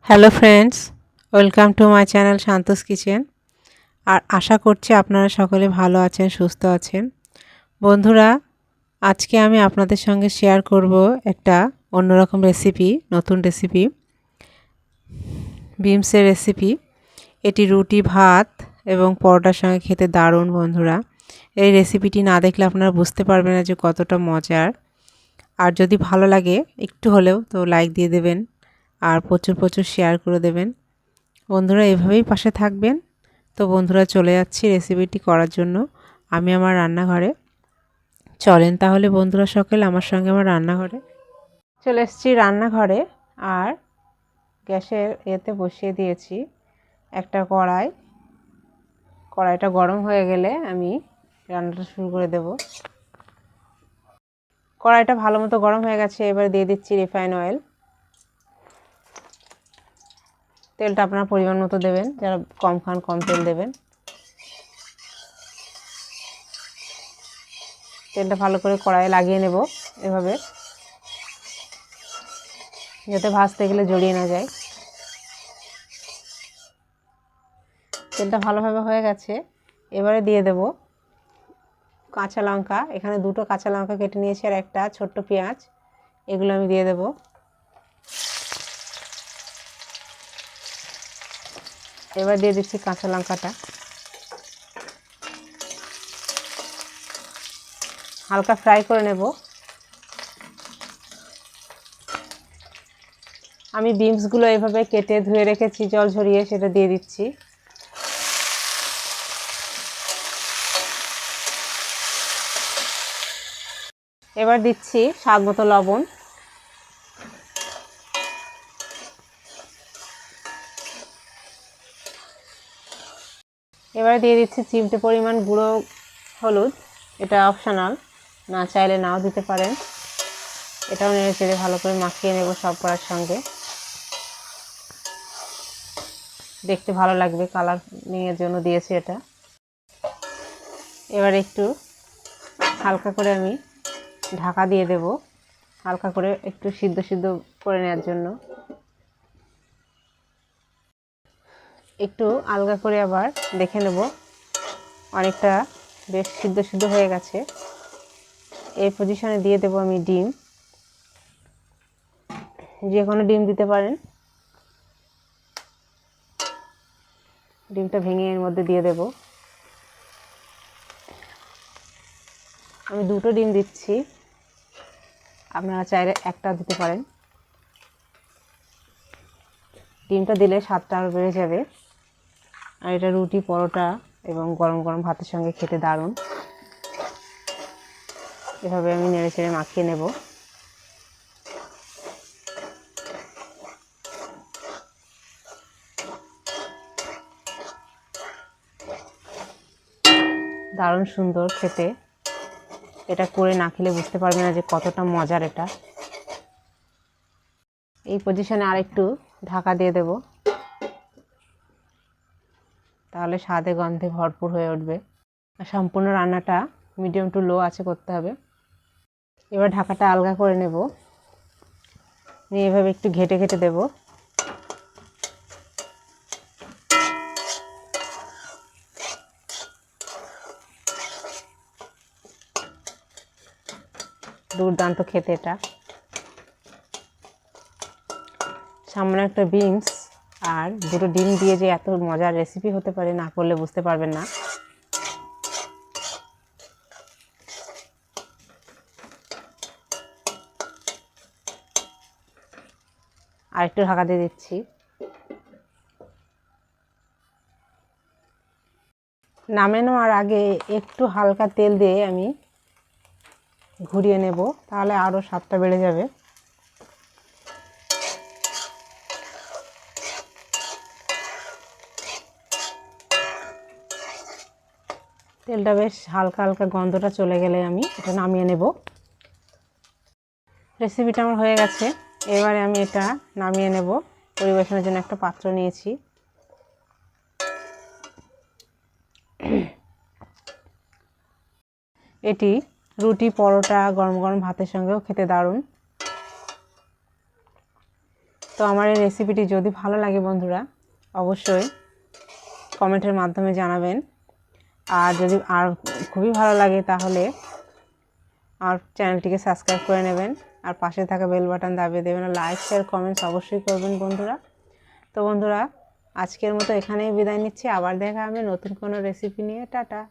Hello friends, welcome to my channel Shanta's kitchen. আর আশা করছি আপনারা সকলে ভালো আছেন, সুস্থ আছেন। বন্ধুরা, আজকে আমি আপনাদের সঙ্গে শেয়ার করব একটা অন্যরকম রেসিপি, নতুন রেসিপি, বিমসের রেসিপি। এটি রুটি, ভাত এবং পরোটার সঙ্গে খেতে দারুণ বন্ধুরা। এই রেসিপিটি না দেখলে আপনারা বুঝতে পারবেন না যে কতটা মজার। আর যদি ভালো লাগে একটু হলেও তো লাইক দিয়ে দেবেন আর প্রচুর প্রচুর শেয়ার করে দেবেন। বন্ধুরা এভাবেই পাশে থাকবেন। তো বন্ধুরা চলে যাচ্ছি রেসিপিটি করার জন্য আমি আমার রান্নাঘরে। চলেন তাহলে বন্ধুরা সকলে আমার সঙ্গে আমার রান্নাঘরে। চলে এসেছি রান্নাঘরে আর গ্যাসের এতে বসিয়ে দিয়েছি একটা কড়াই। কড়াইটা গরম হয়ে গেলে আমি রান্নাটা শুরু করে দেব। কড়াইটা ভালো মতো গরম হয়ে গেছে, এবার দিয়ে দিচ্ছি রিফাইন অয়েল। তেলটা আপনার পরিমাণ মতো দেবেন, যারা কম খান কম তেল দেবেন। তেলটা ভালো করে কড়াইয়ে লাগিয়ে নেব এভাবে, যাতে ভাজতে গেলে জড়িয়ে না যায়। তেলটা ভালোভাবে হয়ে গেছে, এবারে দিয়ে দেব কাঁচা লঙ্কা। এখানে দুটো কাঁচা লঙ্কা কেটে নিয়েছি আর একটা ছোট্ট পেঁয়াজ, এগুলো আমি দিয়ে দেব। এবার দিয়ে দিচ্ছি কাঁচা লঙ্কাটা, হালকা ফ্রাই করে নেব। আমি বিনসগুলো এভাবে কেটে ধুয়ে রেখেছি জল ঝরিয়ে, সেটা দিয়ে দিচ্ছি। এবার দিচ্ছি স্বাদ মতো লবণ। এবার দিয়ে দিচ্ছি চিমটে পরিমাণ গুঁড়ো হলুদ, এটা অপশনাল, না চাইলে নাও দিতে পারেন। এটাও নেড়ে চেড়ে ভালো করে মাখিয়ে নেব সব করার সঙ্গে। দেখতে ভালো লাগবে, কালারিংয়ের জন্য দিয়েছি এটা। এবার একটু হালকা করে আমি ঢাকা দিয়ে দেব, হালকা করে একটু সিদ্ধ সিদ্ধ করে নেওয়ার জন্য। একটু আলগা করে আবার দেখে নেব, অনেকটা বেশ সিদ্ধ সিদ্ধ হয়ে গেছে। এই পজিশনে দিয়ে দেব আমি ডিম, যে কোনো ডিম দিতে পারেন। ডিমটা ভেঙে এর মধ্যে দিয়ে দেব। আমি দুটো ডিম দিচ্ছি, আপনারা চাইলে একটা দিতে পারেন। ডিমটা দিলে স্বাদটা আরও বেড়ে যাবে। আর এটা রুটি, পরোটা এবং গরম গরম ভাতের সঙ্গে খেতে দারুণ। এভাবে আমি নেড়ে চেড়ে মাখিয়ে নেব। দারুণ সুন্দর খেতে, এটা করে না খেলে বুঝতে পারবে না যে কতটা মজার এটা। এই পজিশনে আরেকটু ঢাকা দিয়ে দেব, তাহলে স্বাদে গন্ধে ভরপুর হয়ে উঠবে। আর সম্পূর্ণ রান্নাটা মিডিয়াম টু লো আঁচে করতে হবে। এবার ঢাকাটা আলগা করে নেব, নিয়ে এভাবে একটু ঘেটে ঘেটে দেব। দুর্দান্ত খেতে এটা। সামনে একটা বিনস আর দুটো ডিম দিয়ে যে এত মজার রেসিপি হতে পারে, না করলে বুঝতে পারবেন না। আর একটু ঢাকা দিয়ে দিচ্ছি। নামানোর আগে একটু হালকা তেল দিয়ে আমি ঘুরিয়ে নেব, তাহলে আরও স্বাদটা বেড়ে যাবে। তেলটা বেশ হালকা হালকা গন্ধটা চলে গেলে আমি এটা নামিয়ে নেব। রেসিপিটা আমার হয়ে গেছে, এবারে আমি এটা নামিয়ে নেব। পরিবেশনের জন্য একটা পাত্র নিয়েছি। এটি রুটি, পরোটা, গরম গরম ভাতের সঙ্গেও খেতে দারুণ। তো আমার এই রেসিপিটি যদি ভালো লাগে বন্ধুরা অবশ্যই কমেন্টের মাধ্যমে জানাবেন। আর যদি আর খুবই ভালো লাগে তাহলে আমার চ্যানেলটিকে সাবস্ক্রাইব করে নেবেন আর পাশে থাকা বেল বাটন দাবিয়ে দেবেন। লাইক শেয়ার কমেন্টস অবশ্যই করবেন বন্ধুরা। তো বন্ধুরা আজকের মতো এখানেই বিদায় নিচ্ছি। আবার দেখা হবে নতুন কোনো রেসিপি নিয়ে। টাটা।